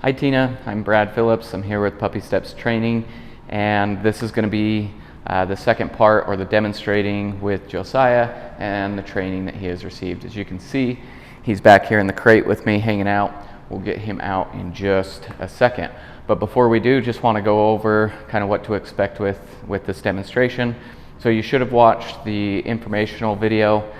Hi Tina, I'm Brad Phillips. I'm here with Puppy Steps Training, and this is going to be the second part, or the demonstrating with Josiah and the training that he has received. As you can see, he's back here in the crate with me hanging out. We'll get him out in just a second. But before we do, just want to go over kind of what to expect with this demonstration. So you should have watched the informational video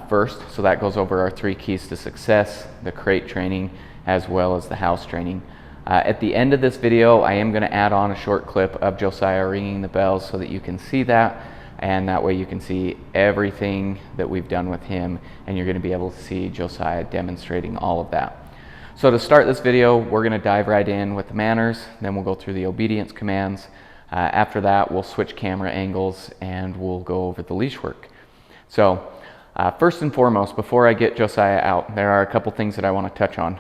first. So that goes over our 3 keys to success, the crate training, as well as the house training. At the end of this video, I am going to add on a short clip of Josiah ringing the bells so that you can see that, and that way you can see everything that we've done with him, and you're going to be able to see Josiah demonstrating all of that. So to start this video, we're going to dive right in with the manners, then we'll go through the obedience commands. After that, we'll switch camera angles and we'll go over the leash work. So first and foremost, before I get Josiah out, there are a couple things that I want to touch on.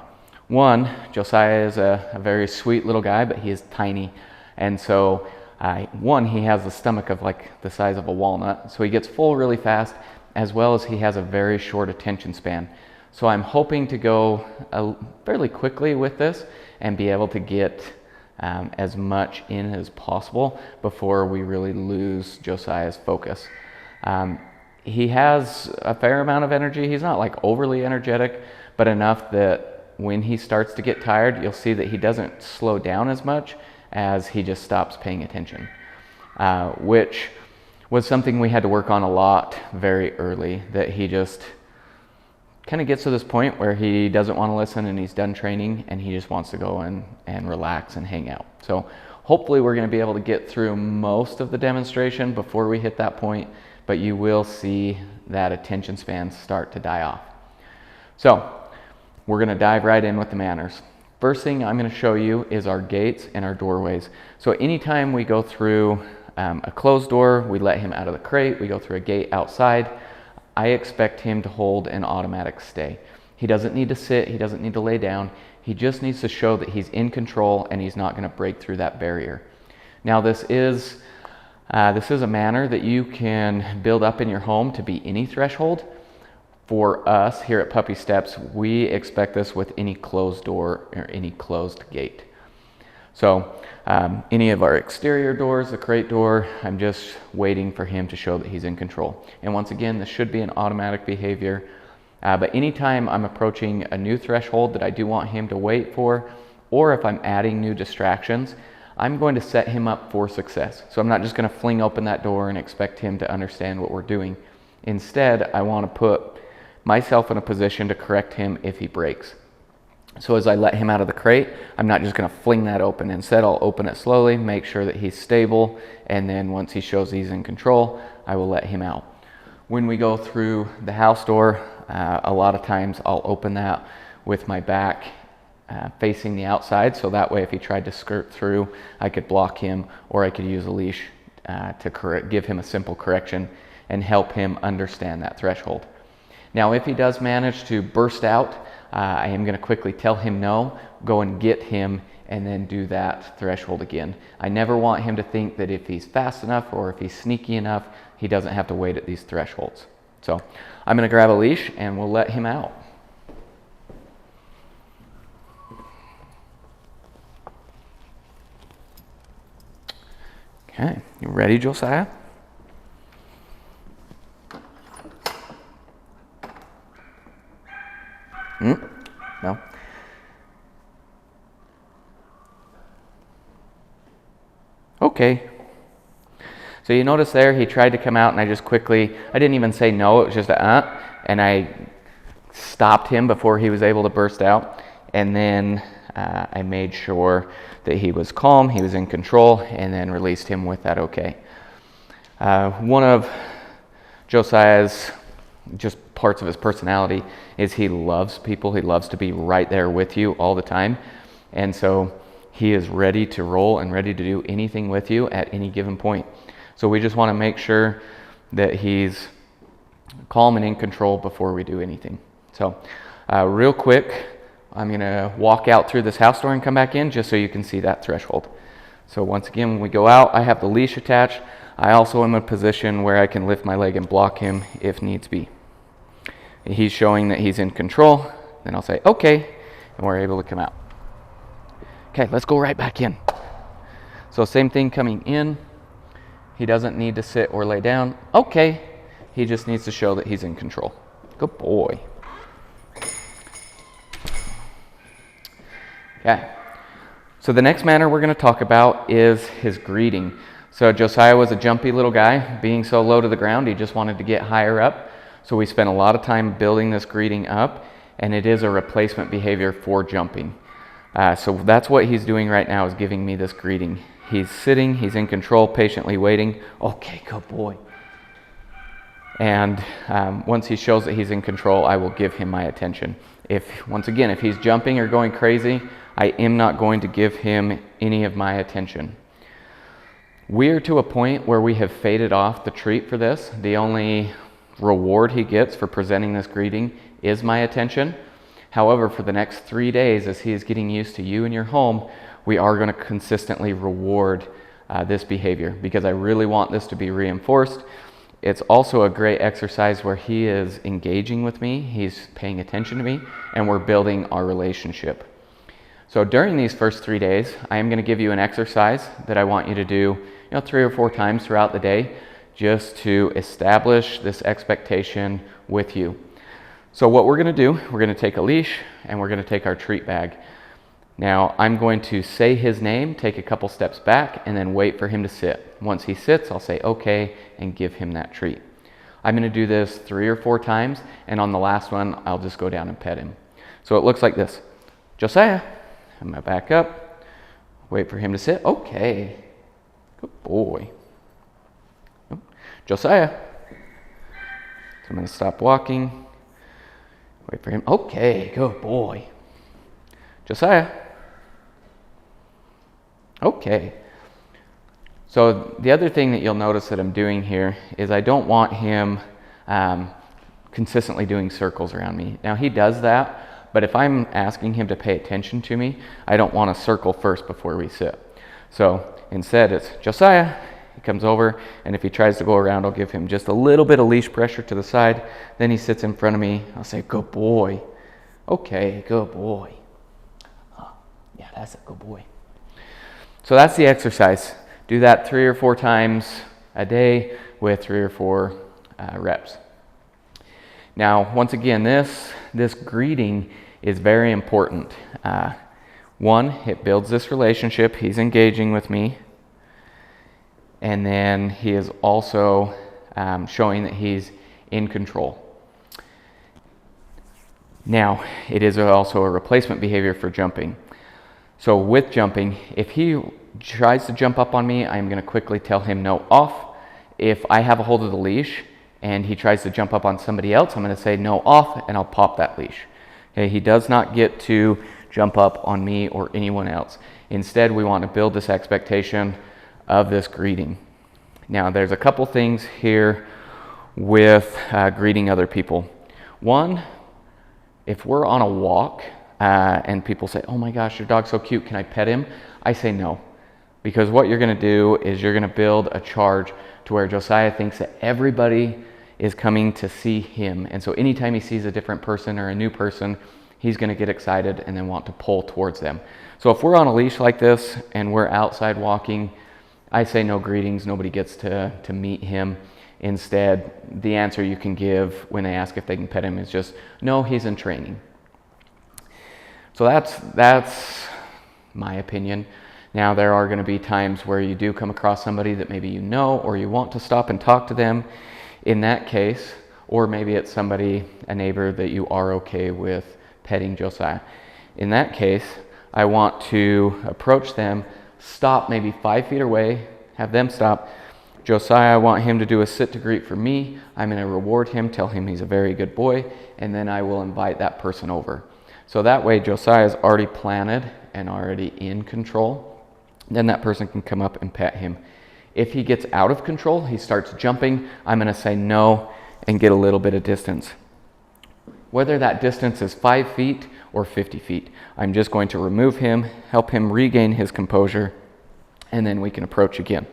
One, Josiah is a very sweet little guy, but he is tiny. And so, he has a stomach of like the size of a walnut. So he gets full really fast, as well as he has a very short attention span. So I'm hoping to go fairly quickly with this and be able to get as much in as possible before we really lose Josiah's focus. He has a fair amount of energy. He's not like overly energetic, but enough that when he starts to get tired, you'll see that he doesn't slow down as much as he just stops paying attention, which was something we had to work on a lot very early, that he just kind of gets to this point where he doesn't want to listen and he's done training and he just wants to go and relax and hang out. So hopefully we're going to be able to get through most of the demonstration before we hit that point, but you will see that attention span start to die off. So we're going to dive right in with the manners. First thing I'm going to show you is our gates and our doorways. So anytime we go through a closed door, we let him out of the crate, we go through a gate outside, I expect him to hold an automatic stay. He doesn't need to sit, he doesn't need to lay down, he just needs to show that he's in control and he's not going to break through that barrier. Now this is a manner that you can build up in your home to be any threshold. For us here at Puppy Steps, we expect this with any closed door or any closed gate. So any of our exterior doors, the crate door, I'm just waiting for him to show that he's in control. And once again, this should be an automatic behavior. But anytime I'm approaching a new threshold that I do want him to wait for, or if I'm adding new distractions, I'm going to set him up for success. So I'm not just going to fling open that door and expect him to understand what we're doing. Instead, I want to put myself in a position to correct him if he breaks. So as I let him out of the crate, I'm not just going to fling that open. Instead, I'll open it slowly, make sure that he's stable, and then once he shows he's in control, I will let him out. When we go through the house door, a lot of times I'll open that with my back facing the outside, so that way if he tried to skirt through, I could block him, or I could use a leash to give him a simple correction and help him understand that threshold. Now, if he does manage to burst out, I am going to quickly tell him no, go and get him, and then do that threshold again. I never want him to think that if he's fast enough or if he's sneaky enough, he doesn't have to wait at these thresholds. So I'm going to grab a leash and we'll let him out. Okay, you ready, Josiah? No. Okay. So you notice there he tried to come out and I didn't even say no, it was just and I stopped him before he was able to burst out, and then I made sure that he was calm, he was in control, and then released him with that okay. One of Josiah's just parts of his personality is he loves people. He loves to be right there with you all the time, and so he is ready to roll and ready to do anything with you at any given point. So we just want to make sure that he's calm and in control before we do anything. So real quick, I'm going to walk out through this house door and come back in just so you can see that threshold. So once again, when we go out, I have the leash attached. I also am in a position where I can lift my leg and block him if needs be. He's showing that he's in control, then I'll say, okay, and we're able to come out. Okay, let's go right back in. So same thing coming in. He doesn't need to sit or lay down. Okay, he just needs to show that he's in control. Good boy. Okay, so the next manner we're going to talk about is his greeting. So Josiah was a jumpy little guy. Being so low to the ground, he just wanted to get higher up. So we spent a lot of time building this greeting up, and it is a replacement behavior for jumping. So that's what he's doing right now, is giving me this greeting. He's sitting, he's in control, patiently waiting. Okay, good boy. And once he shows that he's in control, I will give him my attention. Once again, if he's jumping or going crazy, I am not going to give him any of my attention. We're to a point where we have faded off the treat for this. The only reward he gets for presenting this greeting is my attention. However, for the next 3 days, as he is getting used to you in your home, we are going to consistently reward this behavior, because I really want this to be reinforced. It's also a great exercise where he is engaging with me, he's paying attention to me, and we're building our relationship. So during these first 3 days, I am going to give you an exercise that I want you to do 3 or 4 times throughout the day, just to establish this expectation with you. So what we're going to do, we're going to take a leash and we're going to take our treat bag. Now I'm going to say his name, take a couple steps back, and then wait for him to sit. Once he sits, I'll say okay and give him that treat. I'm going to do this 3 or 4 times, and on the last one, I'll just go down and pet him. So it looks like this. Josiah, I'm going to back up, wait for him to sit. Okay, good boy. Josiah. So I'm going to stop walking, wait for him. Okay, good boy. Josiah. Okay. So the other thing that you'll notice that I'm doing here is I don't want him consistently doing circles around me. Now he does that, but if I'm asking him to pay attention to me, I don't want to circle first before we sit. So instead it's Josiah. He comes over, and if he tries to go around, I'll give him just a little bit of leash pressure to the side. Then he sits in front of me. I'll say, good boy. Okay, good boy. Yeah, that's a good boy. So that's the exercise. Do that 3 or 4 times a day with 3 or 4 reps. Now, once again, this greeting is very important. One, it builds this relationship. He's engaging with me. And then he is also showing that he's in control. Now, it is also a replacement behavior for jumping. So with jumping, if he tries to jump up on me, I'm going to quickly tell him no, off. If I have a hold of the leash and he tries to jump up on somebody else, I'm going to say no, off, and I'll pop that leash. Okay, he does not get to jump up on me or anyone else. Instead, we want to build this expectation of this greeting. Now, there's a couple things here with greeting other people. One, if we're on a walk and people say, oh my gosh, your dog's so cute, can I pet him? I say no, because what you're going to do is you're going to build a charge to where Josiah thinks that everybody is coming to see him. And so anytime he sees a different person or a new person, he's going to get excited and then want to pull towards them. So if we're on a leash like this and we're outside walking, I say no greetings, nobody gets to meet him. Instead, the answer you can give when they ask if they can pet him is just, no, he's in training. So that's my opinion. Now, there are going to be times where you do come across somebody that maybe you know or you want to stop and talk to them. In that case, or maybe it's somebody, a neighbor that you are okay with petting Josiah. In that case, I want to approach them, stop maybe 5 feet away, have them stop. Josiah, I want him to do a sit to greet for me. I'm going to reward him, tell him he's a very good boy, and then I will invite that person over. So that way Josiah is already planted and already in control. Then that person can come up and pet him. If he gets out of control, he starts jumping, I'm going to say no and get a little bit of distance. Whether that distance is 5 feet or 50 feet, I'm just going to remove him, help him regain his composure, and then we can approach again.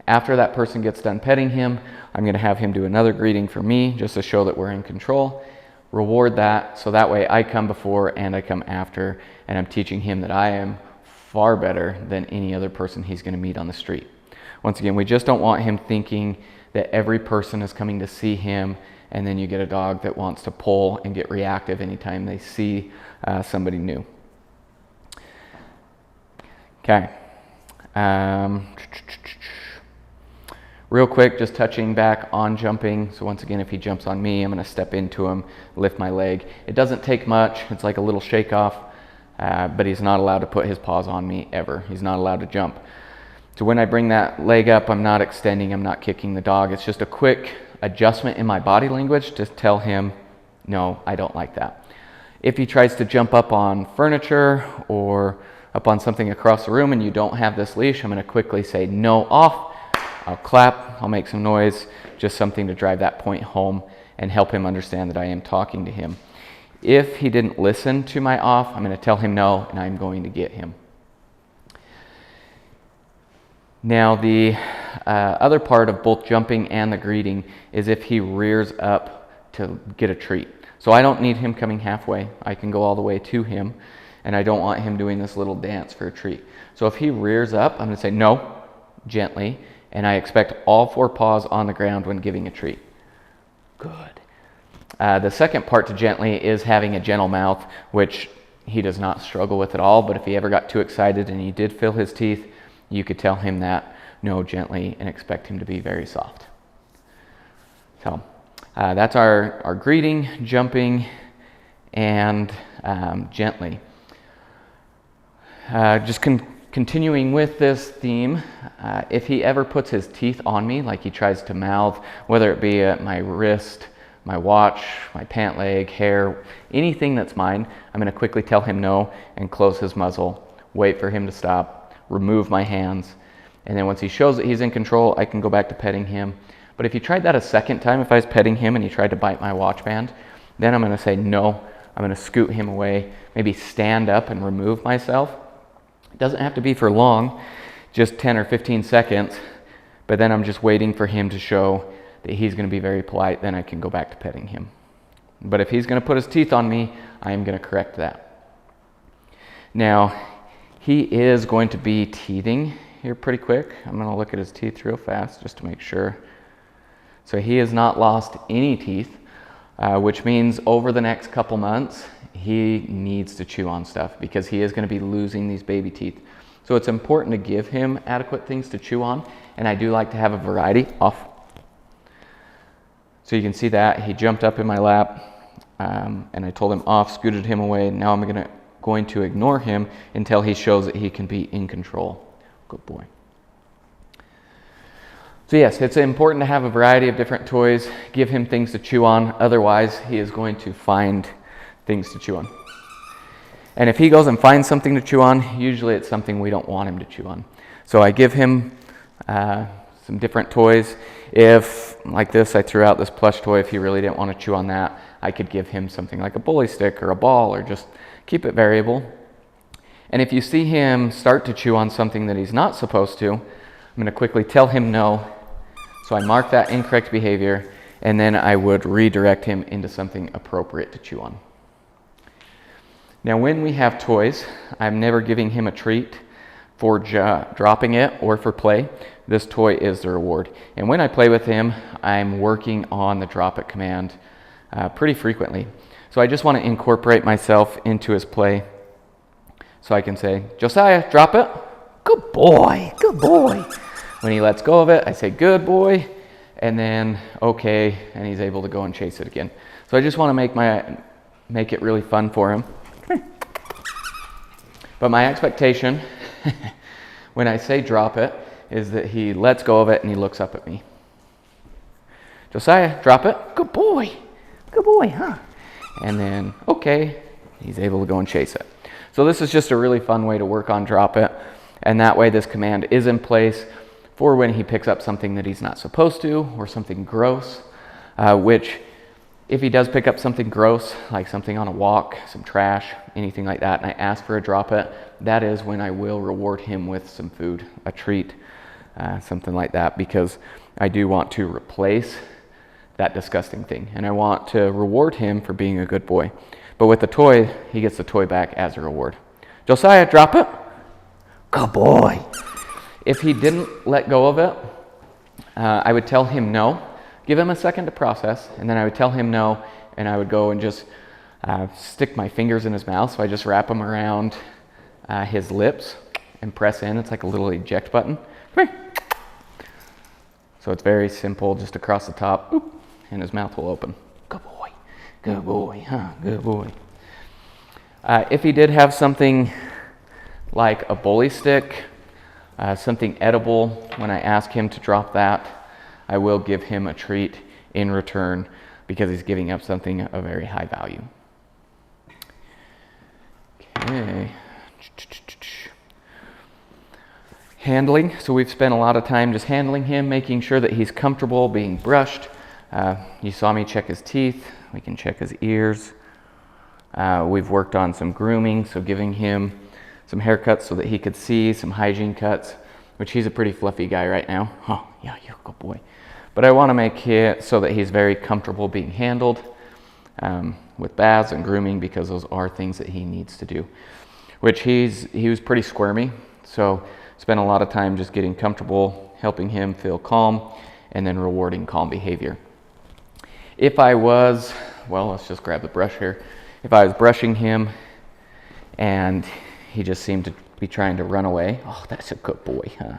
After that person gets done petting him, I'm going to have him do another greeting for me just to show that we're in control. Reward that, so that way I come before and I come after, and I'm teaching him that I am far better than any other person he's going to meet on the street. Once again, we just don't want him thinking that every person is coming to see him, and then you get a dog that wants to pull and get reactive anytime they see somebody new. Okay. Real quick, just touching back on jumping. So once again, if he jumps on me, I'm going to step into him, lift my leg. It doesn't take much. It's like a little shake off, but he's not allowed to put his paws on me ever. He's not allowed to jump. So when I bring that leg up, I'm not extending, I'm not kicking the dog. It's just a quick adjustment in my body language to tell him, no, I don't like that. If he tries to jump up on furniture or up on something across the room and you don't have this leash, I'm going to quickly say no, off. I'll clap, I'll make some noise, just something to drive that point home and help him understand that I am talking to him. If he didn't listen to my off, I'm going to tell him no, and I'm going to get him. Now, the other part of both jumping and the greeting is if he rears up to get a treat. So I don't need him coming halfway. I can go all the way to him, and I don't want him doing this little dance for a treat. So if he rears up, I'm going to say no, gently, and I expect all 4 paws on the ground when giving a treat. Good. The second part to gently is having a gentle mouth, which he does not struggle with at all, but if he ever got too excited and he did feel his teeth, you could tell him that no gently and expect him to be very soft. So that's our greeting, jumping, and gently. Continuing with this theme, if he ever puts his teeth on me, like he tries to mouth, whether it be at my wrist, my watch, my pant leg, hair, anything that's mine, I'm going to quickly tell him no and close his muzzle, wait for him to stop, remove my hands, and then once he shows that he's in control, I can go back to petting him. But if he tried that a second time, if I was petting him and he tried to bite my watch band, then I'm going to say no, I'm going to scoot him away, maybe stand up and remove myself. It doesn't have to be for long, just 10 or 15 seconds, but then I'm just waiting for him to show that he's going to be very polite, then I can go back to petting him. But if he's going to put his teeth on me, I am going to correct that. Now, he is going to be teething here pretty quick. I'm going to look at his teeth real fast just to make sure. So he has not lost any teeth, which means over the next couple months, he needs to chew on stuff because he is going to be losing these baby teeth. So it's important to give him adequate things to chew on, and I do like to have a variety. Off. So you can see that he jumped up in my lap, and I told him off, scooted him away. Now I'm going to ignore him until he shows that he can be in control. Good boy. So yes, it's important to have a variety of different toys, give him things to chew on, otherwise he is going to find things to chew on. And if he goes and finds something to chew on, usually it's something we don't want him to chew on. So I give him some different toys. If, like this, I threw out this plush toy, if he really didn't want to chew on that, I could give him something like a bully stick or a ball, or just keep it variable. And if you see him start to chew on something that he's not supposed to, I'm going to quickly tell him no. So I mark that incorrect behavior, and then I would redirect him into something appropriate to chew on. Now, when we have toys, I'm never giving him a treat for dropping it or for play. This toy is the reward. And when I play with him, I'm working on the drop it command pretty frequently. So I just want to incorporate myself into his play. So I can say, Josiah, drop it. Good boy, good boy. When he lets go of it, I say, good boy, and then, okay, and he's able to go and chase it again. So I just want to make it really fun for him. But my expectation, when I say drop it, is that he lets go of it and he looks up at me. Josiah, drop it. Good boy, huh? And then, okay, he's able to go and chase it. So this is just a really fun way to work on drop it, and that way this command is in place for when he picks up something that he's not supposed to, or something gross, which if he does pick up something gross, like something on a walk, some trash, anything like that, and I ask for a drop it, that is when I will reward him with some food, a treat, something like that, because I do want to replace that disgusting thing, and I want to reward him for being a good boy. But with the toy, he gets the toy back as a reward. Josiah, drop it. Good boy. If he didn't let go of it, I would tell him no, give him a second to process, and then I would tell him no, and I would go and just stick my fingers in his mouth. So I just wrap them around his lips and press in. It's like a little eject button. Come here. So it's very simple, just across the top, boop, and his mouth will open. Good boy. Good boy, huh? Good boy. If he did have something like a bully stick, something edible, when I ask him to drop that, I will give him a treat in return because he's giving up something of very high value. Okay. Handling. So we've spent a lot of time just handling him, making sure that he's comfortable being brushed. You saw me check his teeth. We can check his ears. We've worked on some grooming, so giving him some haircuts so that he could see, some hygiene cuts, which he's a pretty fluffy guy right now. Oh, yeah, you're a good boy. But I want to make it so that he's very comfortable being handled with baths and grooming, because those are things that he needs to do. Which he was pretty squirmy, so spent a lot of time just getting comfortable, helping him feel calm, and then rewarding calm behavior. If I was, well, let's just grab the brush here. If I was brushing him and he just seemed to be trying to run away, oh, that's a good boy, huh?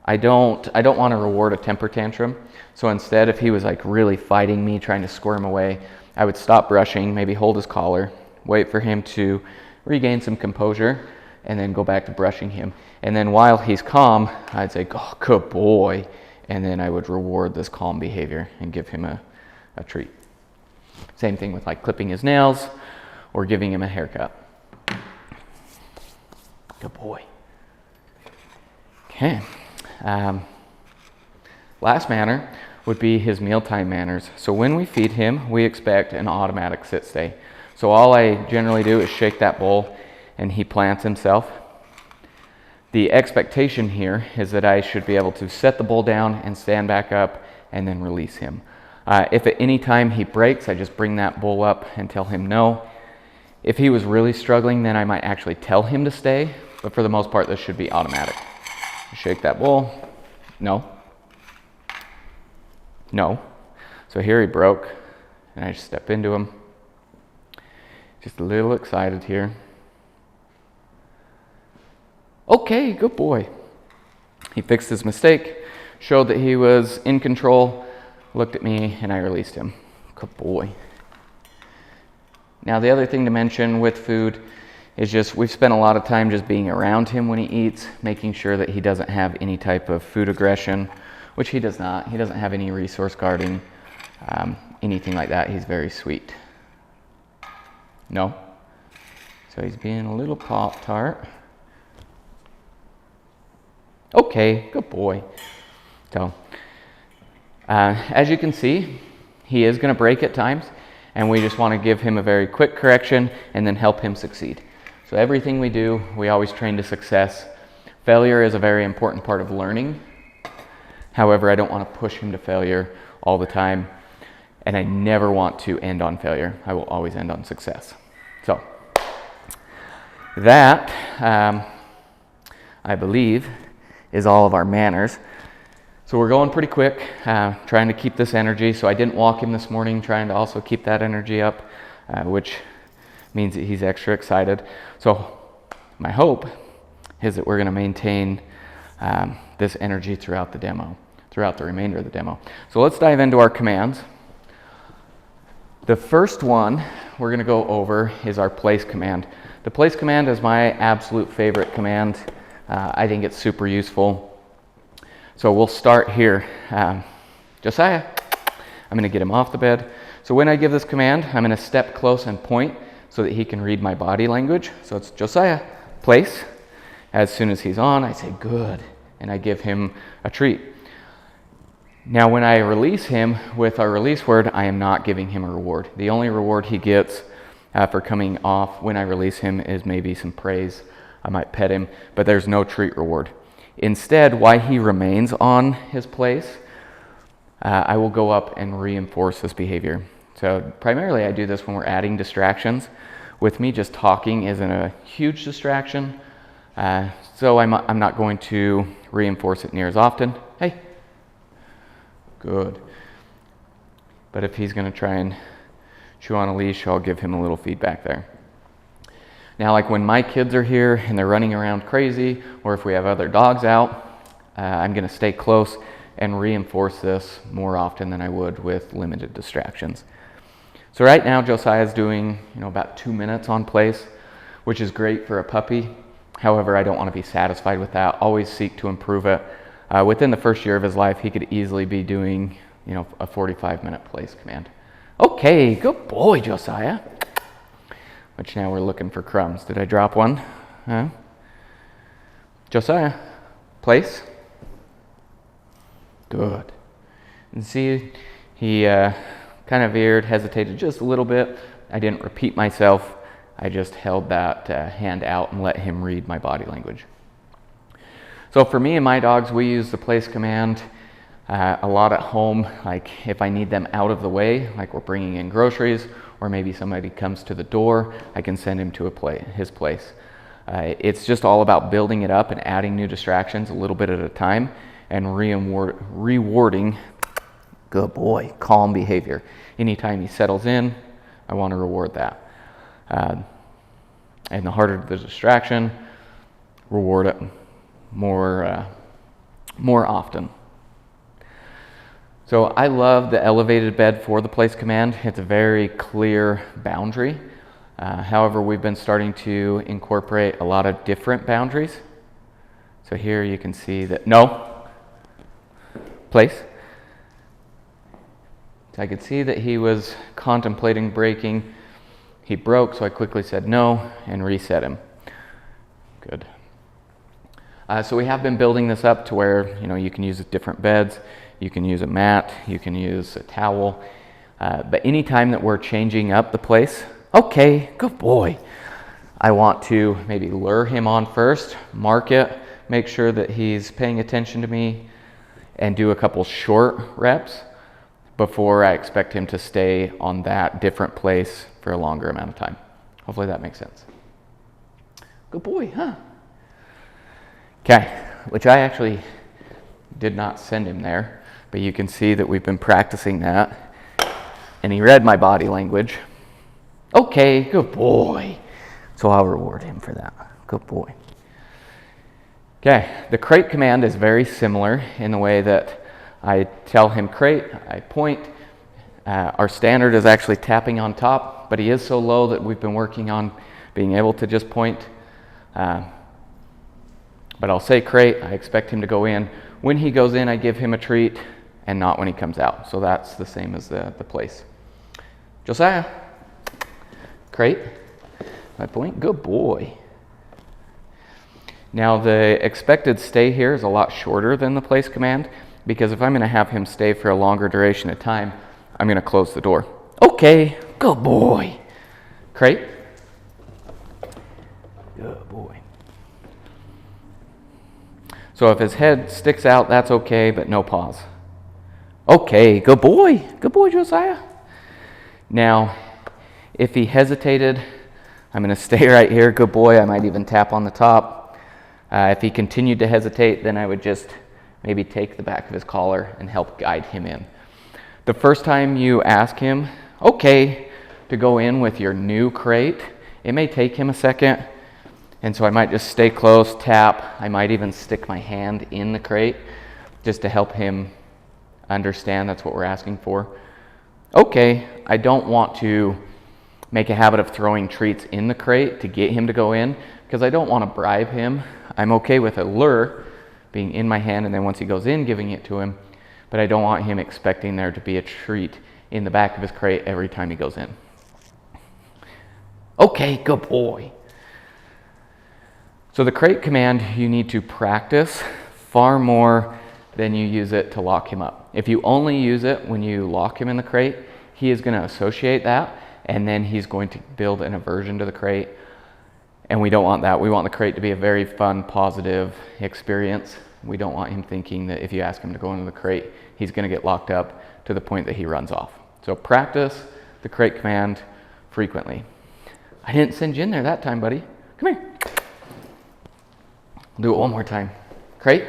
I don't want to reward a temper tantrum. So instead, if he was like really fighting me, trying to squirm away, I would stop brushing, maybe hold his collar, wait for him to regain some composure, and then go back to brushing him. And then while he's calm, I'd say, oh, good boy. And then I would reward this calm behavior and give him a treat. Same thing with like clipping his nails or giving him a haircut. Good boy. Okay. Last manner would be his mealtime manners. So when we feed him, we expect an automatic sit-stay. So all I generally do is shake that bowl and he plants himself. The expectation here is that I should be able to set the bowl down and stand back up and then release him. If at any time he breaks, I just bring that bowl up and tell him no. If he was really struggling, then I might actually tell him to stay, but for the most part, this should be automatic. Shake that bowl. No. No. So here he broke, and I just step into him. Just a little excited here. Okay, good boy. He fixed his mistake, showed that he was in control, looked at me, and I released him. Good boy. Now the other thing to mention with food is just we've spent a lot of time just being around him when he eats, making sure that he doesn't have any type of food aggression, which he does not. He doesn't have any resource guarding, anything like that. He's very sweet. No. So he's being a little Pop-Tart. Okay, good boy. So, as you can see, he is going to break at times, and we just want to give him a very quick correction and then help him succeed. So everything we do, we always train to success. Failure is a very important part of learning. However, I don't want to push him to failure all the time, and I never want to end on failure. I will always end on success. So, that, I believe, is all of our manners. So we're going pretty quick, trying to keep this energy. So I didn't walk him this morning, trying to also keep that energy up, which means that he's extra excited. So my hope is that we're going to maintain this energy throughout the demo, throughout the remainder of the demo. So let's dive into our commands. The first one we're going to go over is our place command. The place command is my absolute favorite command. I think it's super useful. So we'll start here. Josiah, I'm going to get him off the bed. So when I give this command, I'm going to step close and point so that he can read my body language. So it's Josiah, place. As soon as he's on, I say good, and I give him a treat. Now when I release him with our release word, I am not giving him a reward. The only reward he gets for coming off when I release him is maybe some praise. I might pet him, but there's no treat reward. Instead, while he remains on his place, I will go up and reinforce this behavior. So primarily I do this when we're adding distractions, with me just talking isn't a huge distraction, so I'm not going to reinforce it near as often. Hey, good. But if he's going to try and chew on a leash, I'll give him a little feedback there. Now, like when my kids are here and they're running around crazy, or if we have other dogs out, I'm going to stay close and reinforce this more often than I would with limited distractions. So right now, Josiah is doing about 2 minutes on place, which is great for a puppy. However, I don't want to be satisfied with that. Always seek to improve it. Within the first year of his life, he could easily be doing a 45-minute place command. Okay, good boy, Josiah. Which now we're looking for crumbs. Did I drop one? Huh? Josiah, place. Good. And see, he kind of veered, hesitated just a little bit. I didn't repeat myself. I just held that hand out and let him read my body language. So for me and my dogs, we use the place command a lot at home. Like if I need them out of the way, like we're bringing in groceries, or maybe somebody comes to the door, I can send him to his place. It's just all about building it up and adding new distractions a little bit at a time and rewarding, good boy, calm behavior. Anytime he settles in, I want to reward that. And the harder the distraction, reward it more often. So I love the elevated bed for the place command. It's a very clear boundary. However, we've been starting to incorporate a lot of different boundaries. So here you can see that, no, place. So I could see that he was contemplating breaking. He broke, so I quickly said no and reset him. Good. So we have been building this up to where you can use different beds. You can use a mat, you can use a towel, but anytime that we're changing up the place, okay, good boy. I want to maybe lure him on first, mark it, make sure that he's paying attention to me, and do a couple short reps before I expect him to stay on that different place for a longer amount of time. Hopefully that makes sense. Good boy, huh? Okay, which I actually did not send him there. But you can see that we've been practicing that. And he read my body language. Okay, good boy. So I'll reward him for that. Good boy. Okay, the crate command is very similar in the way that I tell him crate, I point. Our standard is actually tapping on top, but he is so low that we've been working on being able to just point. But I'll say crate, I expect him to go in. When he goes in, I give him a treat, and not when he comes out. So that's the same as the place. Josiah, crate, my point, good boy. Now the expected stay here is a lot shorter than the place command, because if I'm going to have him stay for a longer duration of time, I'm going to close the door. Okay, good boy. Crate, good boy. So if his head sticks out, that's okay, but no paws. Okay, good boy. Good boy, Josiah. Now, if he hesitated, I'm going to stay right here. Good boy. I might even tap on the top. If he continued to hesitate, then I would just maybe take the back of his collar and help guide him in. The first time you ask him, okay, to go in with your new crate, it may take him a second. And so I might just stay close, tap. I might even stick my hand in the crate just to help him understand that's what we're asking for. Okay, I don't want to make a habit of throwing treats in the crate to get him to go in because I don't want to bribe him. I'm okay with a lure being in my hand and then once he goes in, giving it to him. But I don't want him expecting there to be a treat in the back of his crate every time he goes in. Okay, good boy. So the crate command you need to practice far more than you use it to lock him up. If you only use it when you lock him in the crate, he is going to associate that and then he's going to build an aversion to the crate. And we don't want that. We want the crate to be a very fun, positive experience. We don't want him thinking that if you ask him to go into the crate, he's going to get locked up to the point that he runs off. So practice the crate command frequently. I didn't send you in there that time, buddy. Come here. I'll do it one more time. Crate.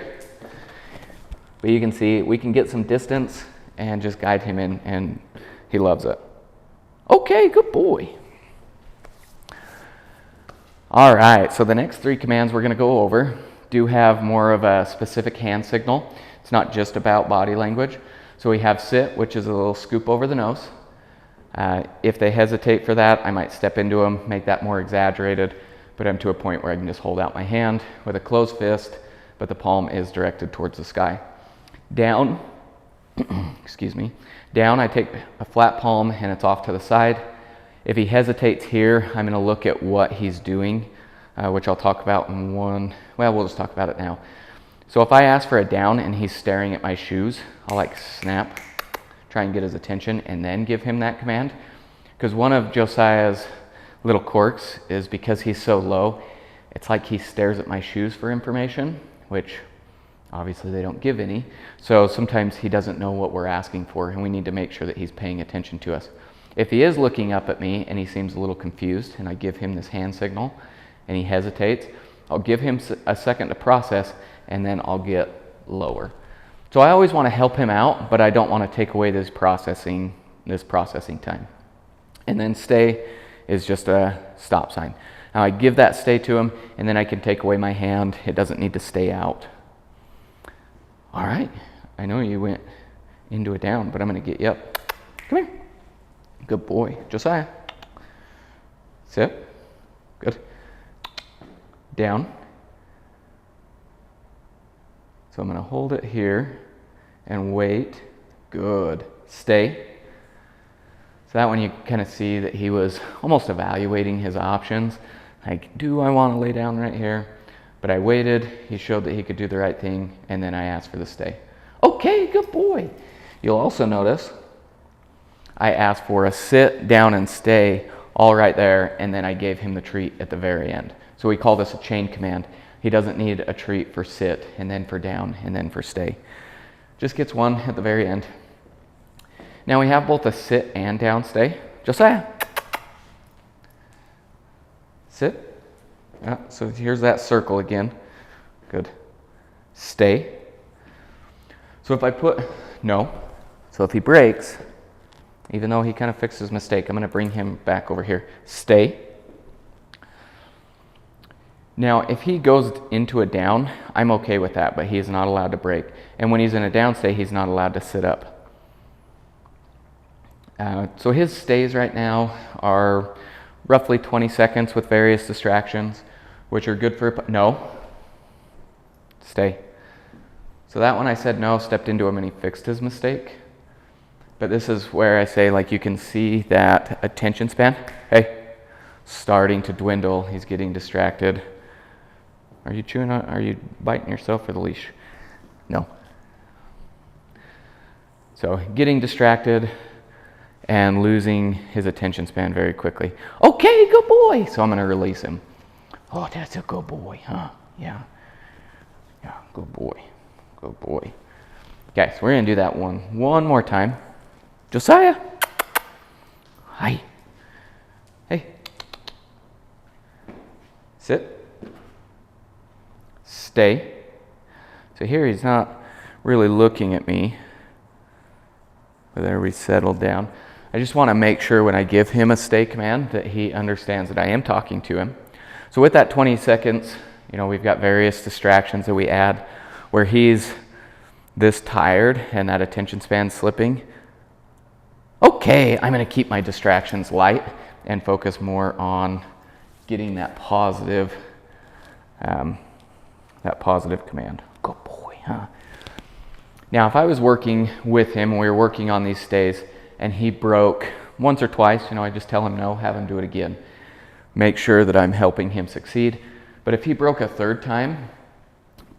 But you can see we can get some distance and just guide him in, and he loves it. Okay, good boy. All right, so the next 3 commands we're going to go over do have more of a specific hand signal. It's not just about body language. So we have sit, which is a little scoop over the nose. If they hesitate for that, I might step into them, make that more exaggerated, but I'm to a point where I can just hold out my hand with a closed fist, but the palm is directed towards the sky. Down, excuse me, down I take a flat palm and it's off to the side. If he hesitates here, I'm going to look at what he's doing, which I'll talk about in we'll just talk about it now. So if I ask for a down and he's staring at my shoes, I'll like snap, try and get his attention, and then give him that command. Because one of Josiah's little quirks is because he's so low, it's like he stares at my shoes for information, which obviously they don't give any. So sometimes he doesn't know what we're asking for, and we need to make sure that he's paying attention to us. If he is looking up at me and he seems a little confused and I give him this hand signal and he hesitates, I'll give him a second to process and then I'll get lower. So I always want to help him out, but I don't want to take away this processing time. And then stay is just a stop sign. Now I give that stay to him and then I can take away my hand. It doesn't need to stay out. All right, I know you went into a down, but I'm going to get you up. Come here. Good boy. Josiah. Sit. Good. Down. So I'm going to hold it here and wait. Good. Stay. So that one you kind of see that he was almost evaluating his options. Like, do I want to lay down right here? But I waited. He showed that he could do the right thing, and then I asked for the stay. Okay, good boy. You'll also notice I asked for a sit, down, and stay all right there, and then I gave him the treat at the very end. So we call this a chain command. He doesn't need a treat for sit, and then for down, and then for stay. Just gets one at the very end. Now we have both a sit and down stay. Josiah. Sit. Yeah, so here's that circle again. Good. Stay. So if I put no, so if he breaks, even though he kind of fixed his mistake, I'm going to bring him back over here. Stay. Now, if he goes into a down, I'm okay with that, but he is not allowed to break. And when he's in a down stay, he's not allowed to sit up. So his stays right now are roughly 20 seconds with various distractions, which are good for no. Stay. So that one I said no, stepped into him, and he fixed his mistake. But this is where I say, like, you can see that attention span, hey, starting to dwindle. He's getting distracted. Are you biting yourself for the leash? No. So getting distracted and losing his attention span very quickly. Okay, good boy. So I'm going to release him. Oh, that's a good boy, huh? Yeah. Yeah, good boy. Good boy. Okay, so we're going to do that one more time. Josiah. Hi. Hey. Sit. Stay. So here he's not really looking at me. But there we settled down. I just want to make sure when I give him a stay command that he understands that I am talking to him. So with that 20 seconds, we've got various distractions that we add where he's this tired and that attention span slipping. Okay, I'm going to keep my distractions light and focus more on getting that positive command. Good boy, huh? Now, if I was working with him and we were working on these stays and he broke once or twice, I just tell him no, have him do it again. Make sure that I'm helping him succeed. But if he broke a third time,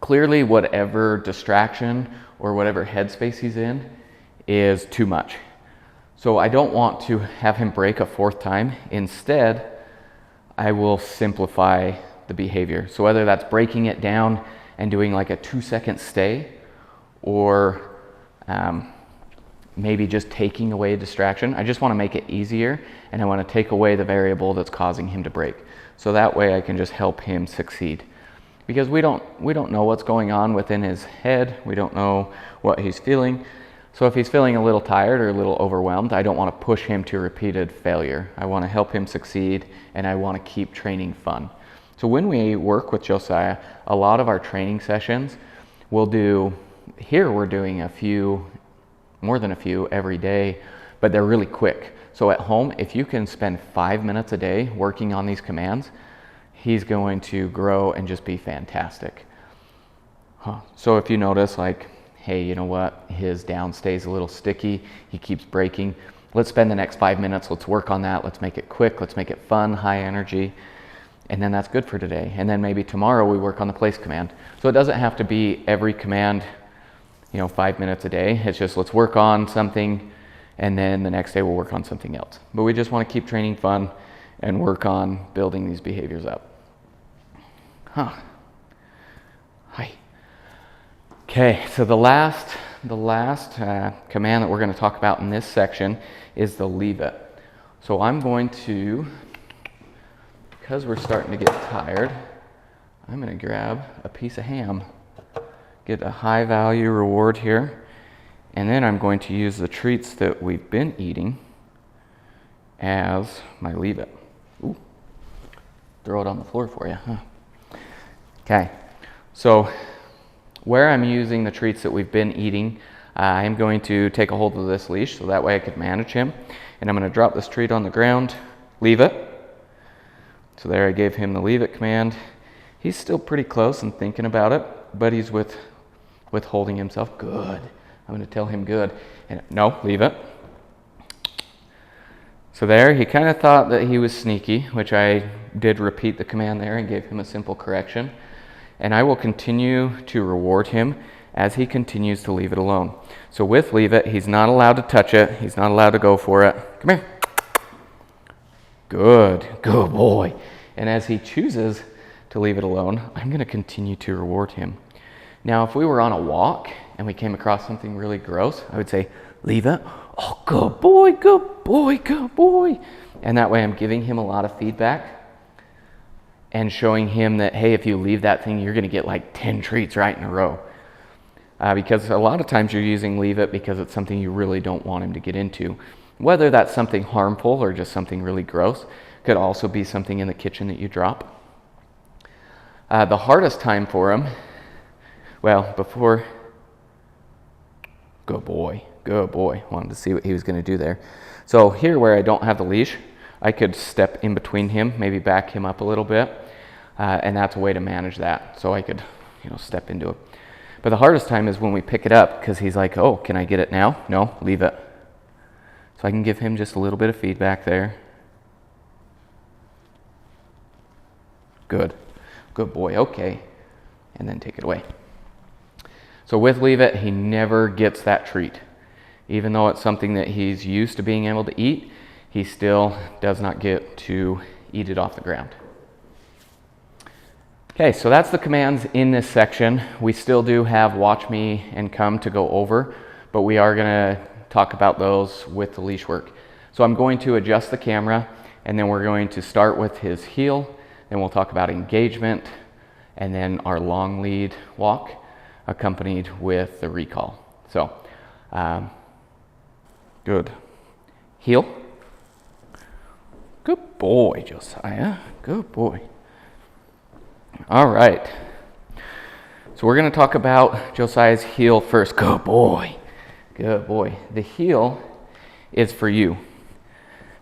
clearly whatever distraction or whatever headspace he's in is too much. So I don't want to have him break a fourth time. Instead, I will simplify the behavior. So whether that's breaking it down and doing like a 2-second stay, or maybe just taking away a distraction. I just want to make it easier, and I want to take away the variable that's causing him to break. So that way I can just help him succeed. Because we don't know what's going on within his head. We don't know what he's feeling. So if he's feeling a little tired or a little overwhelmed, I don't want to push him to repeated failure. I want to help him succeed, and I want to keep training fun. So when we work with Josiah, a lot of our training sessions, we're doing a few, more than a few every day, but they're really quick. So at home, if you can spend 5 minutes a day working on these commands, he's going to grow and just be fantastic. So if you notice, like, hey, you know what, his down stays a little sticky, he keeps breaking, let's spend the next 5 minutes, let's work on that, let's make it quick, let's make it fun, high energy, and then that's good for today. And then maybe tomorrow we work on the place command. So it doesn't have to be every command, 5 minutes a day. It's just, let's work on something, and then the next day we'll work on something else. But we just want to keep training fun and work on building these behaviors up. Hi. Okay, so the last command that we're going to talk about in this section is the leave it. So I'm going to, because we're starting to get tired, I'm going to grab a piece of ham, get a high value reward here, and then I'm going to use the treats that we've been eating as my leave it. Ooh, throw it on the floor for you, huh? Okay, so where I'm using the treats that we've been eating, I'm going to take a hold of this leash so that way I can manage him. And I'm going to drop this treat on the ground, leave it. So there I gave him the leave it command. He's still pretty close and thinking about it, but he's withholding himself. Good. I'm going to tell him good. And no, leave it. So there, he kind of thought that he was sneaky, which I did repeat the command there and gave him a simple correction. And I will continue to reward him as he continues to leave it alone. So with leave it, he's not allowed to touch it. He's not allowed to go for it. Come here. Good boy. And as he chooses to leave it alone, I'm going to continue to reward him. Now, if we were on a walk and we came across something really gross, I would say, leave it. Oh, good boy, good boy, good boy. And that way I'm giving him a lot of feedback and showing him that, hey, if you leave that thing, you're going to get like 10 treats right in a row. Because a lot of times you're using leave it because it's something you really don't want him to get into. Whether that's something harmful or just something really gross, could also be something in the kitchen that you drop. The hardest time for him, good boy. Wanted to see what he was going to do there. So here where I don't have the leash, I could step in between him, maybe back him up a little bit, and that's a way to manage that. So I could, step into it. But the hardest time is when we pick it up because he's like, oh, can I get it now? No, leave it. So I can give him just a little bit of feedback there. Good boy, okay. And then take it away. So with leave it, he never gets that treat. Even though it's something that he's used to being able to eat, he still does not get to eat it off the ground. Okay, so that's the commands in this section. We still do have watch me and come to go over, but we are going to talk about those with the leash work. So I'm going to adjust the camera, and then we're going to start with his heel, then we'll talk about engagement, and then our long lead walk accompanied with the recall. So, good. Heel. Good boy, Josiah. Good boy. All right. So we're going to talk about Josiah's heel first. Good boy. Good boy. The heel is for you.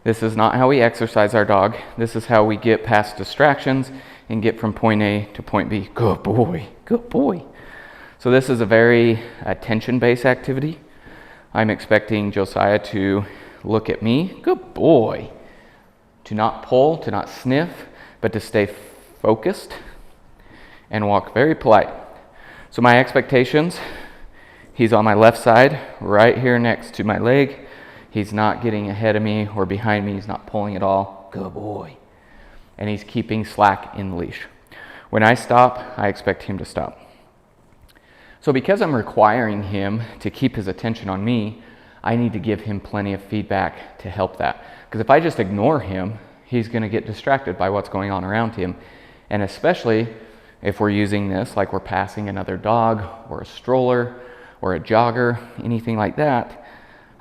This is not how we exercise our dog. This is how we get past distractions and get from point A to point B. Good boy. Good boy. So this is a very attention-based activity. I'm expecting Josiah to look at me. Good boy. To not pull, to not sniff, but to stay focused and walk very polite. So my expectations, he's on my left side, right here next to my leg. He's not getting ahead of me or behind me. He's not pulling at all. Good boy. And he's keeping slack in the leash. When I stop, I expect him to stop. So because I'm requiring him to keep his attention on me, I need to give him plenty of feedback to help that. Because if I just ignore him, he's going to get distracted by what's going on around him. And especially if we're using this like we're passing another dog or a stroller or a jogger, anything like that,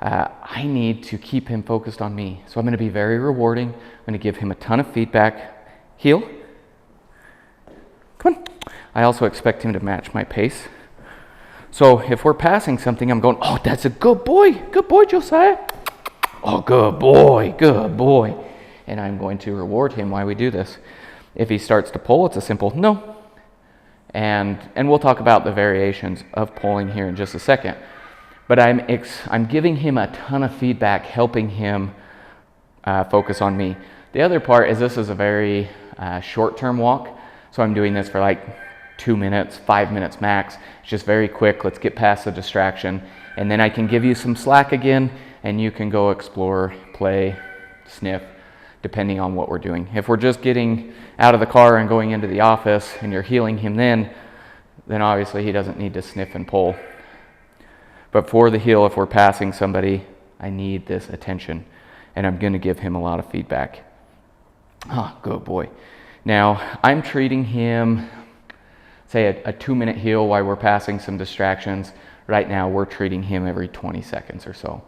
I need to keep him focused on me. So I'm going to be very rewarding. I'm going to give him a ton of feedback. Heel. Come on. I also expect him to match my pace. So if we're passing something, I'm going, oh, that's a good boy. Good boy, Josiah. Oh, good boy. Good boy. And I'm going to reward him while we do this. If he starts to pull, it's a simple no. And we'll talk about the variations of pulling here in just a second. But I'm giving him a ton of feedback, helping him focus on me. The other part is this is a very short-term walk. So I'm doing this for like 2 minutes, 5 minutes max. It's just very quick. Let's get past the distraction. And then I can give you some slack again, and you can go explore, play, sniff, depending on what we're doing. If we're just getting out of the car and going into the office and you're healing him then obviously he doesn't need to sniff and pull. But for the heel, if we're passing somebody, I need this attention, and I'm going to give him a lot of feedback. Ah, good boy. Now, I'm treating him, say, a 2-minute heel while we're passing some distractions. Right now, we're treating him every 20 seconds or so.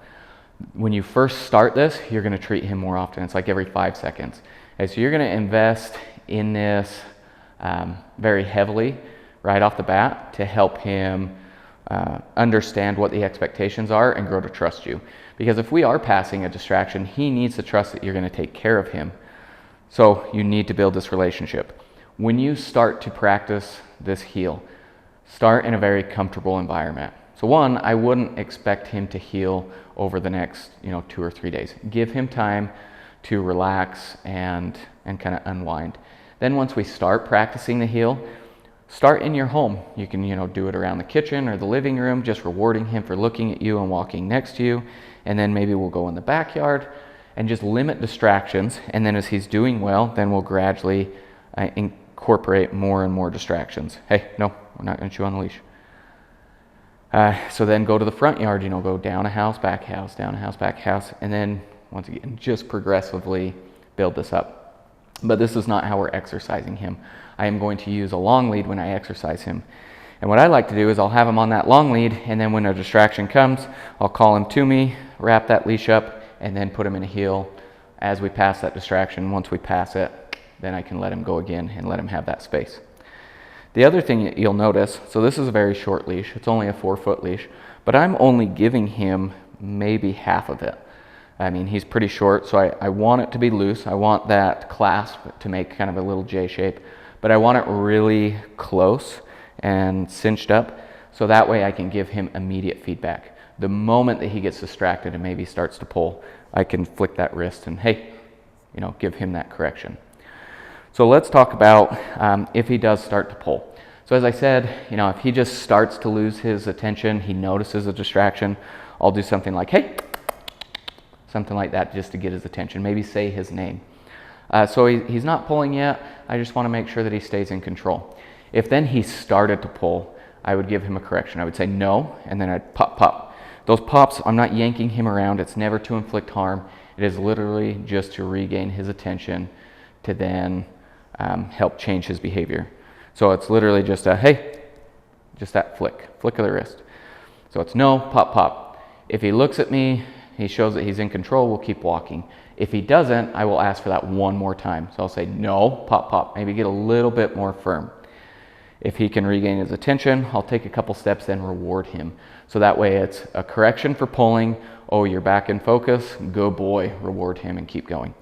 When you first start this, you're going to treat him more often. It's like every 5 seconds. And so you're going to invest in this very heavily right off the bat to help him understand what the expectations are and grow to trust you. Because if we are passing a distraction, he needs to trust that you're going to take care of him. So you need to build this relationship. When you start to practice this heel, start in a very comfortable environment. So one, I wouldn't expect him to heal over the next 2 or 3 days. Give him time to relax and kind of unwind. Then once we start practicing the heel, start in your home. You can do it around the kitchen or the living room, just rewarding him for looking at you and walking next to you. And then maybe we'll go in the backyard and just limit distractions. And then as he's doing well, then we'll gradually incorporate more and more distractions. Hey, no, we're not going to chew on the leash. So then go to the front yard, go down a house, back house, down a house, back house, and then once again, just progressively build this up. But this is not how we're exercising him. I am going to use a long lead when I exercise him. And what I like to do is I'll have him on that long lead, and then when a distraction comes, I'll call him to me, wrap that leash up, and then put him in a heel as we pass that distraction. Once we pass it, then I can let him go again and let him have that space. The other thing that you'll notice, so this is a very short leash. It's only a 4-foot leash, but I'm only giving him maybe half of it. I mean, he's pretty short, so I want it to be loose. I want that clasp to make kind of a little J shape, but I want it really close and cinched up, so that way I can give him immediate feedback. The moment that he gets distracted and maybe starts to pull, I can flick that wrist and, hey, give him that correction. So let's talk about if he does start to pull. So as I said, if he just starts to lose his attention, he notices a distraction, I'll do something like, hey, something like that just to get his attention. Maybe say his name. So he's not pulling yet. I just want to make sure that he stays in control. If then he started to pull, I would give him a correction. I would say no, and then I'd pop, pop. Those pops, I'm not yanking him around. It's never to inflict harm. It is literally just to regain his attention to then help change his behavior. So it's literally just a, hey, just that flick of the wrist. So it's no, pop, pop. If he looks at me, he shows that he's in control, we'll keep walking. If he doesn't, I will ask for that one more time. So I'll say no, pop, pop, maybe get a little bit more firm. If he can regain his attention, I'll take a couple steps, then reward him. So that way it's a correction for pulling. Oh, you're back in focus, good boy, reward him and keep going.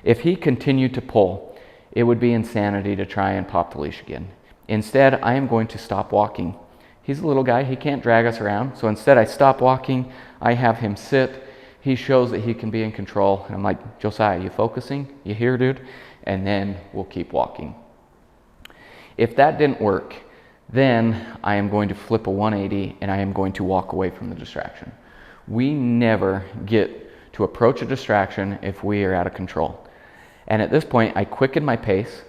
If he continued to pull, it would be insanity to try and pop the leash again. Instead, I am going to stop walking. He's a little guy, he can't drag us around. So instead I stop walking, I have him sit. He shows that he can be in control. And I'm like, Josiah, you focusing? You here, dude? And then we'll keep walking. If that didn't work, then I am going to flip a 180 and I am going to walk away from the distraction. We never get to approach a distraction if we are out of control. And at this point, I quicken my pace,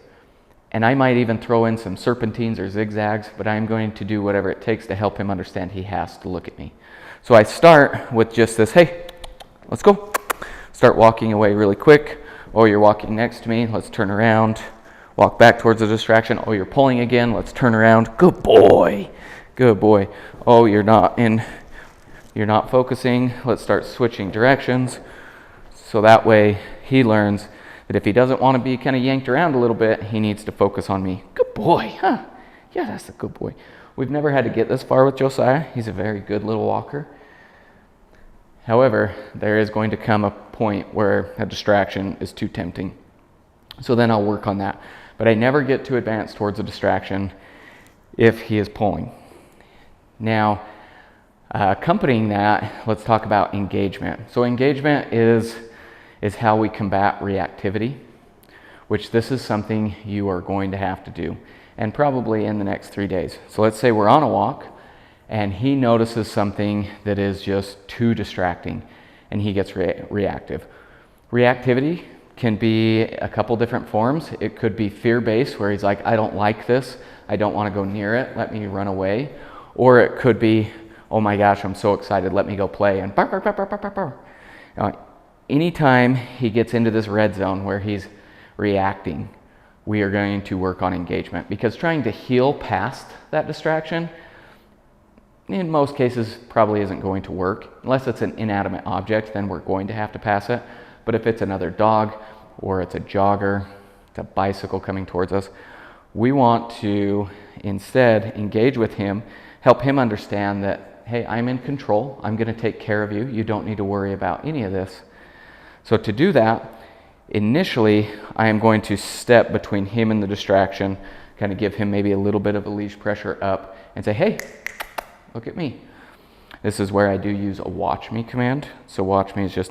and I might even throw in some serpentines or zigzags, but I'm going to do whatever it takes to help him understand he has to look at me. So I start with just this, hey, let's go. Start walking away really quick. Oh, you're walking next to me. Let's turn around. Walk back towards the distraction. Oh, you're pulling again. Let's turn around. Good boy. Good boy. Oh, you're not focusing. Let's start switching directions. So that way he learns that if he doesn't want to be kind of yanked around a little bit, he needs to focus on me. Good boy, huh? Yeah, that's a good boy. We've never had to get this far with Josiah. He's a very good little walker. However, there is going to come a point where a distraction is too tempting. So then I'll work on that. But I never get to advance towards a distraction if he is pulling. Now, accompanying that, let's talk about engagement. So engagement is how we combat reactivity, which this is something you are going to have to do, and probably in the next 3 days. So let's say we're on a walk, and he notices something that is just too distracting, and he gets reactive. Reactivity can be a couple different forms. It could be fear-based, where he's like, I don't like this, I don't want to go near it, let me run away. Or it could be, oh my gosh, I'm so excited, let me go play, and bark, bark, bark, bark, bark, bark, bark. Anytime he gets into this red zone where he's reacting, we are going to work on engagement, because trying to heal past that distraction in most cases probably isn't going to work. Unless it's an inanimate object, then we're going to have to pass it. But if it's another dog, or it's a jogger, it's a bicycle coming towards us, we want to instead engage with him, help him understand that, hey, I'm in control, I'm going to take care of you, you don't need to worry about any of this. So to do that, initially, I am going to step between him and the distraction, kind of give him maybe a little bit of a leash pressure up, and say, hey, look at me. This is where I do use a watch me command. So watch me is just,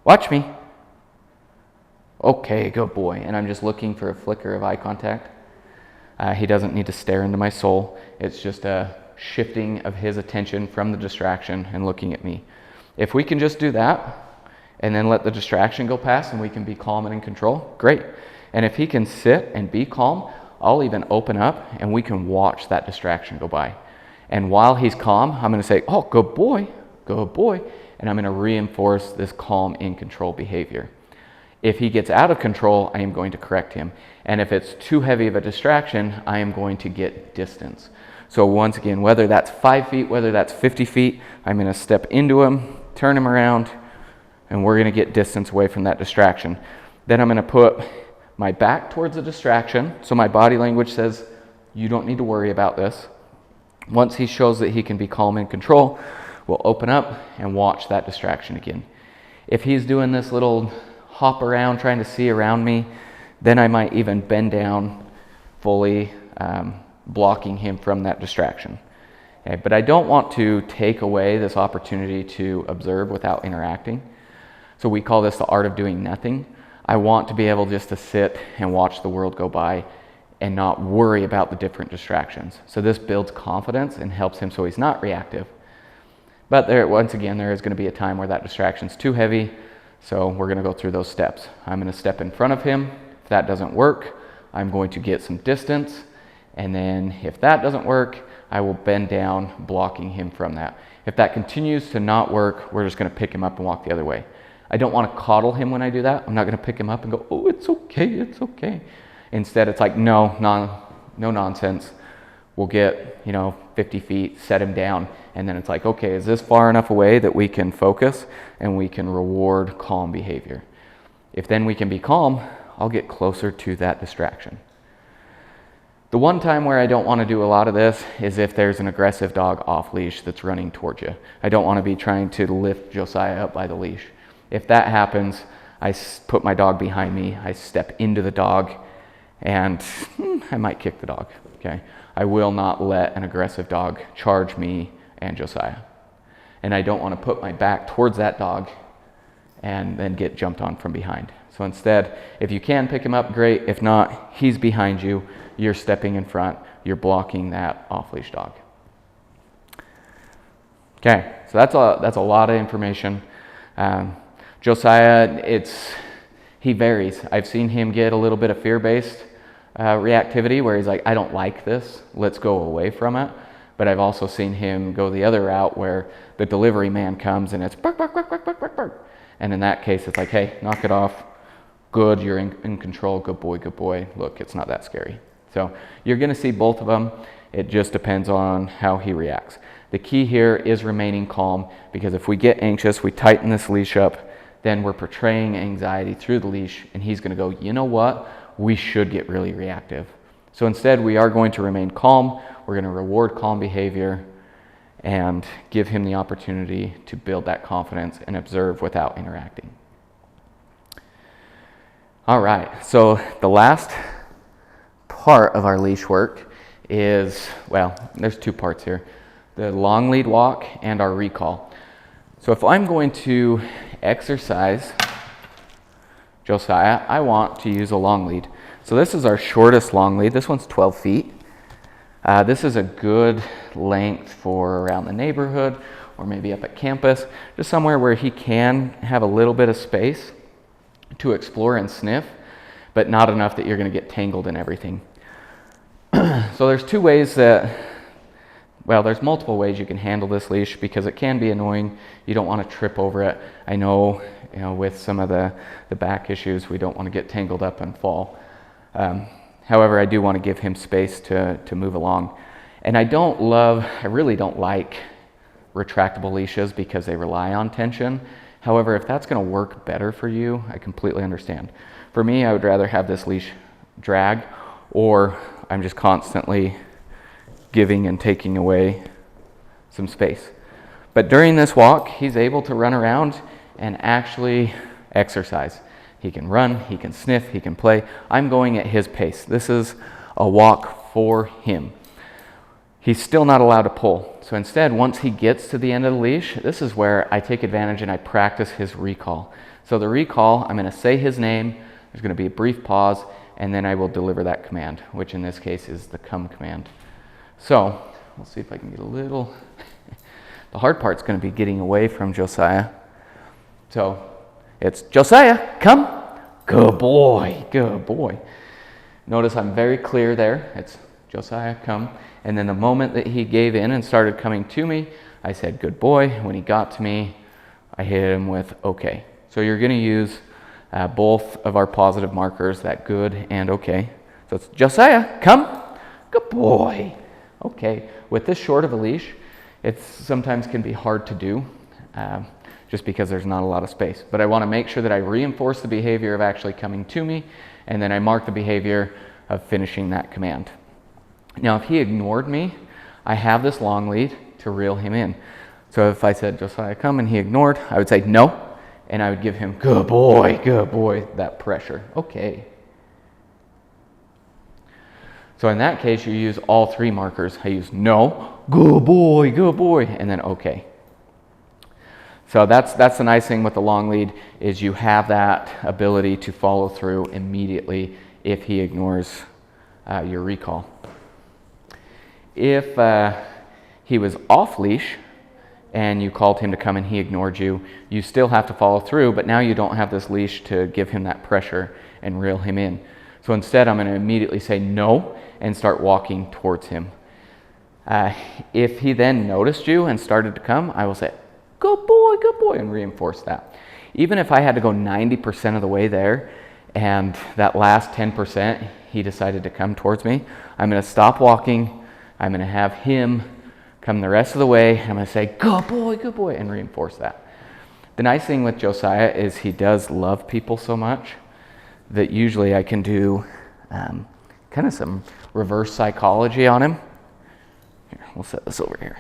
watch me. Okay, good boy. And I'm just looking for a flicker of eye contact. He doesn't need to stare into my soul. It's just a shifting of his attention from the distraction and looking at me. If we can just do that, and then let the distraction go past and we can be calm and in control, great. And if he can sit and be calm, I'll even open up and we can watch that distraction go by. And while he's calm, I'm going to say, oh, good boy, and I'm going to reinforce this calm, in control behavior. If he gets out of control, I am going to correct him. And if it's too heavy of a distraction, I am going to get distance. So once again, whether that's 5 feet, whether that's 50 feet, I'm going to step into him, turn him around, and we're going to get distance away from that distraction. Then I'm going to put my back towards the distraction, so my body language says, you don't need to worry about this. Once he shows that he can be calm and control, we'll open up and watch that distraction again. If he's doing this little hop around, trying to see around me, then I might even bend down, fully blocking him from that distraction. Okay, but I don't want to take away this opportunity to observe without interacting. So we call this the art of doing nothing. I want to be able just to sit and watch the world go by and not worry about the different distractions. So this builds confidence and helps him so he's not reactive. But once again, there is going to be a time where that distraction's too heavy, so we're going to go through those steps. I'm going to step in front of him. If that doesn't work, I'm going to get some distance, and then if that doesn't work, I will bend down, blocking him from that. If that continues to not work, we're just going to pick him up and walk the other way. I don't want to coddle him when I do that. I'm not going to pick him up and go, oh, it's okay, it's okay. Instead, it's like, no nonsense. We'll get, 50 feet, set him down, and then it's like, okay, is this far enough away that we can focus and we can reward calm behavior? If then we can be calm, I'll get closer to that distraction. The one time where I don't want to do a lot of this is if there's an aggressive dog off leash that's running towards you. I don't want to be trying to lift Josiah up by the leash. If that happens, I put my dog behind me, I step into the dog, and I might kick the dog, okay? I will not let an aggressive dog charge me and Josiah. And I don't want to put my back towards that dog and then get jumped on from behind. So instead, if you can pick him up, great. If not, he's behind you, you're stepping in front, you're blocking that off-leash dog. Okay, so that's a lot of information. Josiah, he varies. I've seen him get a little bit of fear-based reactivity where he's like, I don't like this, let's go away from it. but I've also seen him go the other route where the delivery man comes and it's bark, bark, bark, bark, bark, bark, bark. And in that case, it's like, hey, knock it off. Good, you're in control. Good boy, good boy. Look, it's not that scary. So you're going to see both of them. It just depends on how he reacts. The key here is remaining calm, because if we get anxious, we tighten this leash up, then we're portraying anxiety through the leash, and he's going to go, you know what? We should get really reactive. So instead, we are going to remain calm. We're going to reward calm behavior and give him the opportunity to build that confidence and observe without interacting. All right, so the last part of our leash work is, well, there's two parts here. The long lead walk and our recall. So if I'm going to exercise Josiah, I want to use a long lead. So this is our shortest long lead. This one's 12 feet. This is a good length for around the neighborhood or maybe up at campus, just somewhere where he can have a little bit of space to explore and sniff, but not enough that you're going to get tangled in everything. So there's two ways that, well, there's multiple ways you can handle this leash, because it can be annoying. You don't want to trip over it. I know, with some of the back issues, we don't want to get tangled up and fall. However, I do want to give him space to move along. And I really don't like retractable leashes because they rely on tension. However, if that's going to work better for you, I completely understand. For me, I would rather have this leash drag, or I'm just constantly giving and taking away some space. But during this walk, he's able to run around and actually exercise. He can run, he can sniff, he can play. I'm going at his pace. This is a walk for him. He's still not allowed to pull. So instead, once he gets to the end of the leash, this is where I take advantage and I practice his recall. So the recall, I'm going to say his name, there's going to be a brief pause, and then I will deliver that command, which in this case is the come command. So we'll see if I can get a little... The hard part's going to be getting away from Josiah. So it's Josiah, come. Good boy, good boy. Notice I'm very clear there. It's Josiah, come. And then the moment that he gave in and started coming to me, I said, good boy. When he got to me, I hit him with okay. So you're going to use both of our positive markers, that good and okay. So it's Josiah, come. Good boy. Okay. With this short of a leash, it sometimes can be hard to do just because there's not a lot of space. But I want to make sure that I reinforce the behavior of actually coming to me, and then I mark the behavior of finishing that command. Now, if he ignored me, I have this long lead to reel him in. So if I said, Josiah, come, and he ignored, I would say no, and I would give him, good boy, that pressure. Okay. So in that case, you use all three markers. I use no, good boy, and then okay. So that's the nice thing with the long lead, is you have that ability to follow through immediately if he ignores your recall. If he was off leash and you called him to come and he ignored you, you still have to follow through, but now you don't have this leash to give him that pressure and reel him in. So instead, I'm going to immediately say no and start walking towards him. If he then noticed you and started to come, I will say, good boy, and reinforce that. Even if I had to go 90% of the way there and that last 10% he decided to come towards me, I'm going to stop walking. I'm going to have him come the rest of the way. I'm going to say, good boy, and reinforce that. The nice thing with Josiah is he does love people so much that usually I can do kind of some reverse psychology on him. Here, we'll set this over here.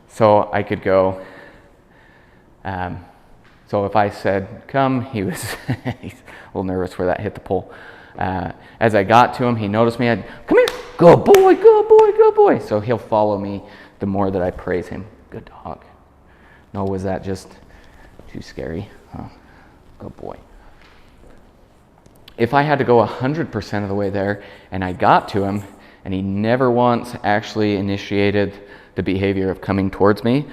So I could go, so if I said come, he was he's a little nervous where that hit the pole. As I got to him, he noticed me. I'd, come here, good boy. So he'll follow me the more that I praise him. Good dog. No, was that just too scary? Huh? Good boy. If I had to go 100% of the way there and I got to him and he never once actually initiated the behavior of coming towards me,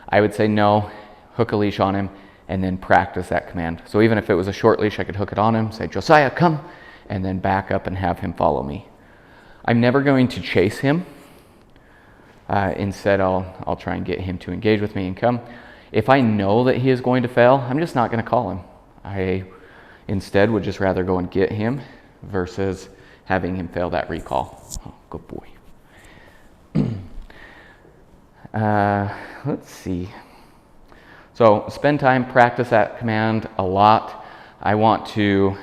I would say no, hook a leash on him, and then practice that command. So even if it was a short leash, I could hook it on him, say, Josiah, come, and then back up and have him follow me. I'm never going to chase him Instead, I'll try and get him to engage with me and come. If I know that he is going to fail, I'm just not going to call him. I instead would just rather go and get him versus having him fail that recall. Oh, good boy. Let's see. So spend time, practice that command a lot. I want to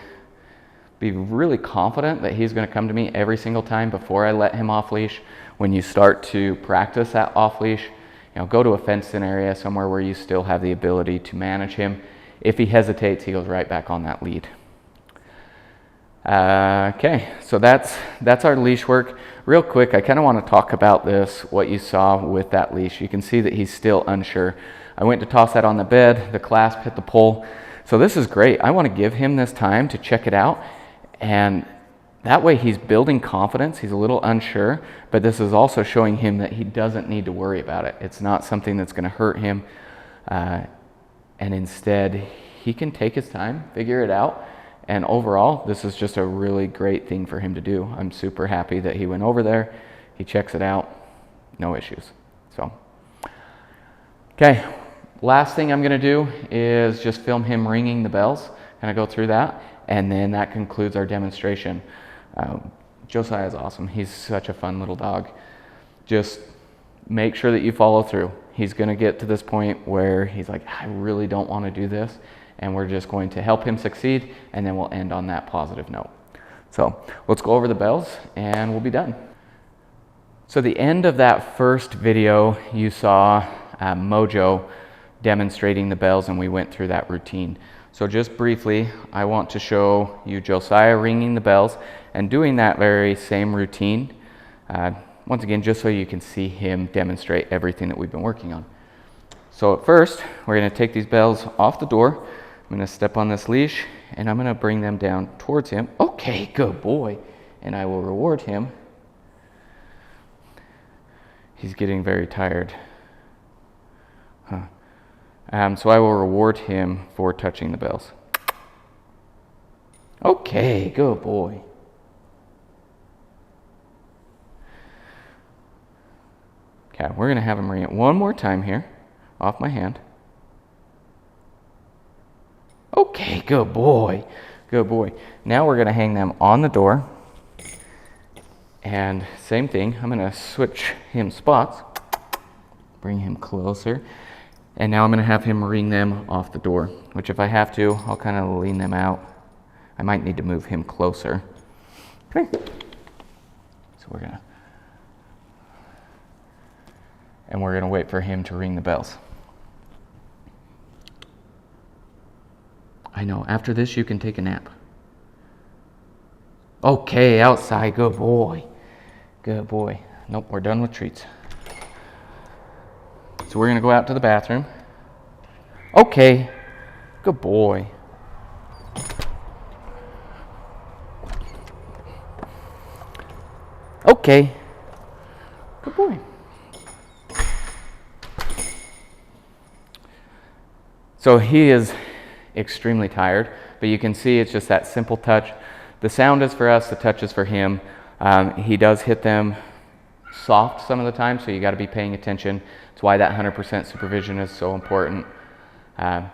be really confident that he's going to come to me every single time before I let him off leash. When you start to practice that off leash, go to a fenced-in area somewhere where you still have the ability to manage him. If he hesitates, he goes right back on that lead. Okay, so that's our leash work. Real quick, I kind of want to talk about this, what you saw with that leash. You can see that he's still unsure. I went to toss that on the bed, the clasp hit the pole. So this is great. I want to give him this time to check it out, and that way he's building confidence. He's a little unsure, but this is also showing him that he doesn't need to worry about it. It's not something that's going to hurt him, and instead he can take his time, figure it out. And overall, this is just a really great thing for him to do. I'm super happy that he went over there. He checks it out. No issues. So, okay. Last thing I'm going to do is just film him ringing the bells. Kind of go through that. And then that concludes our demonstration. Josiah is awesome. He's such a fun little dog. Just make sure that you follow through. He's going to get to this point where he's like, I really don't want to do this. And we're just going to help him succeed, and then we'll end on that positive note. So let's go over the bells, and we'll be done. So the end of that first video, you saw Mojo demonstrating the bells, and we went through that routine. So just briefly, I want to show you Josiah ringing the bells and doing that very same routine. Once again, just so you can see him demonstrate everything that we've been working on. So at first, we're going to take these bells off the door. I'm going to step on this leash, and I'm going to bring them down towards him. Okay, good boy. And I will reward him. He's getting very tired. So I will reward him for touching the bells. Okay, good boy. Okay, we're going to have him ring it one more time here, off my hand. Okay, good boy. Good boy. Now we're going to hang them on the door. And same thing, I'm going to switch him spots. Bring him closer. And now I'm going to have him ring them off the door, which if I have to, I'll kind of lean them out. I might need to move him closer. Okay. So we're going to wait for him to ring the bells. I know, after this you can take a nap. Okay, outside, good boy. Good boy. Nope, we're done with treats. So we're going to go out to the bathroom. Okay, good boy. Okay, good boy. So he is extremely tired, but you can see it's just that simple touch. The sound is for us, the touch is for him. He does hit them soft some of the time, so you got to be paying attention. That's why that 100% supervision is so important. But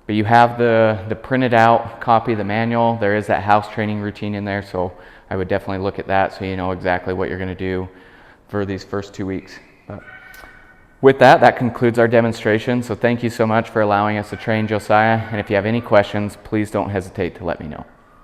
you have the printed out copy of the manual. There is that house training routine in there, so I would definitely look at that so you know exactly what you're going to do for these first 2 weeks. But with that, that concludes our demonstration. So thank you so much for allowing us to train Josiah. And if you have any questions, please don't hesitate to let me know.